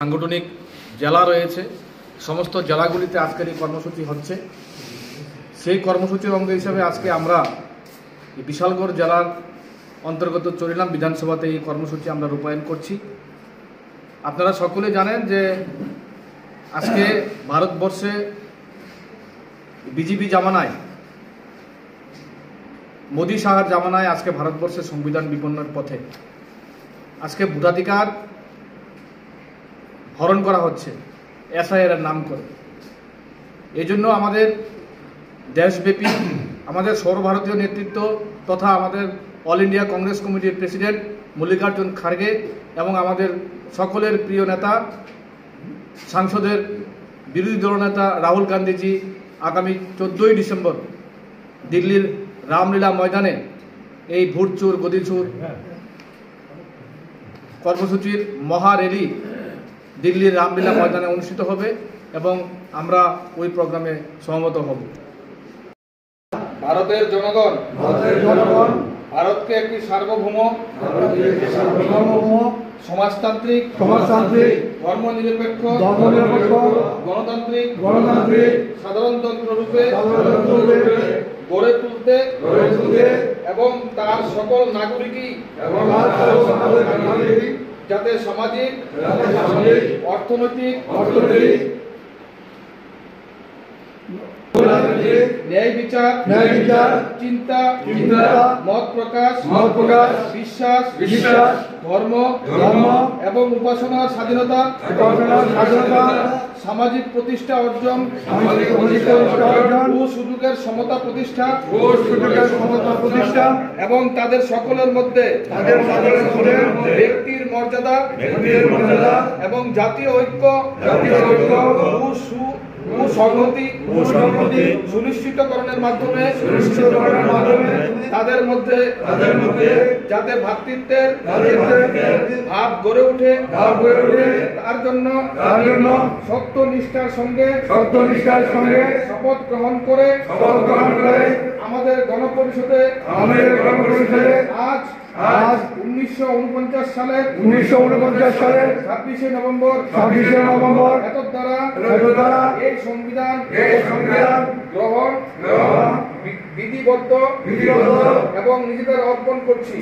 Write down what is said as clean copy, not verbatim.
সাংগঠনিক জেলা রয়েছে, সমস্ত জেলাগুলিতে আজকের এই কর্মসূচি হচ্ছে। সেই কর্মসূচির অঙ্গ হিসাবে আজকে আমরা বিশালগড় জেলার অন্তর্গত চরিলাম বিধানসভাতে এই কর্মসূচি আমরা রূপায়ণ করছি। আপনারা সকলে জানেন যে আজকে ভারতবর্ষে বিজেপি জামানায়, মোদী শাহর জামানায় আজকে ভারতবর্ষের সংবিধান বিপন্নের পথে আজকে ভোটাধিকার হরণ করা হচ্ছে এসআইআর এর নাম করে। এই জন্য আমাদের দেশব্যাপী আমাদের সর্বভারতীয় নেতৃত্ব তথা আমাদের অল ইন্ডিয়া কংগ্রেস কমিটির প্রেসিডেন্ট মল্লিকার্জুন খাড়গে এবং আমাদের সকলের প্রিয় নেতা সাংসদের বিরোধী দলনেতা রাহুল গান্ধীজি আগামী 14ই ডিসেম্বর দিল্লির রামলীলা ময়দানে এই ভোট চোর গদি চোর কর্মসূচির মহা র্যালি দিল্লির রামলীলা ময়দানে অনুষ্ঠিত হবে এবং আমরা ওই প্রোগ্রামে সহমত হব। ভারতের জনগণ ভারতকে একটি সার্বভৌম সমাজতান্ত্রিক ধর্মনিরপেক্ষ গণতান্ত্রিক সাধারণতন্ত্র রূপে গড়ে তুলতে এবং তার সকল নাগরিকই যাতে সামাজিক অর্থনৈতিক ন্যায় বিচার চিন্তা মত প্রকাশ বিশ্বাস ধর্ম এবং উপাসনার স্বাধীনতা সামাজিক প্রতিষ্ঠা অর্জন ও সুযোগের সমতা প্রতিষ্ঠা এবং তাদের সকলের মধ্যে ব্যক্তির মর্যাদা এবং জাতীয় ঐক্য সংহতি সুনিশ্চিতকরণের মাধ্যমে তাদের মধ্যে যাতে ভ্রাতৃত্বের ভাব গড়ে ওঠে তার জন্য সত্য নিষ্ঠার সঙ্গে শপথ গ্রহণ করে আমাদের গণপরিষদে আজ 1949 সালের 26শে নভেম্বর এতদ দ্বারা এই সংবিধান গ্রহণ বিধিবদ্ধ এবং নিজেদের অর্পণ করছি।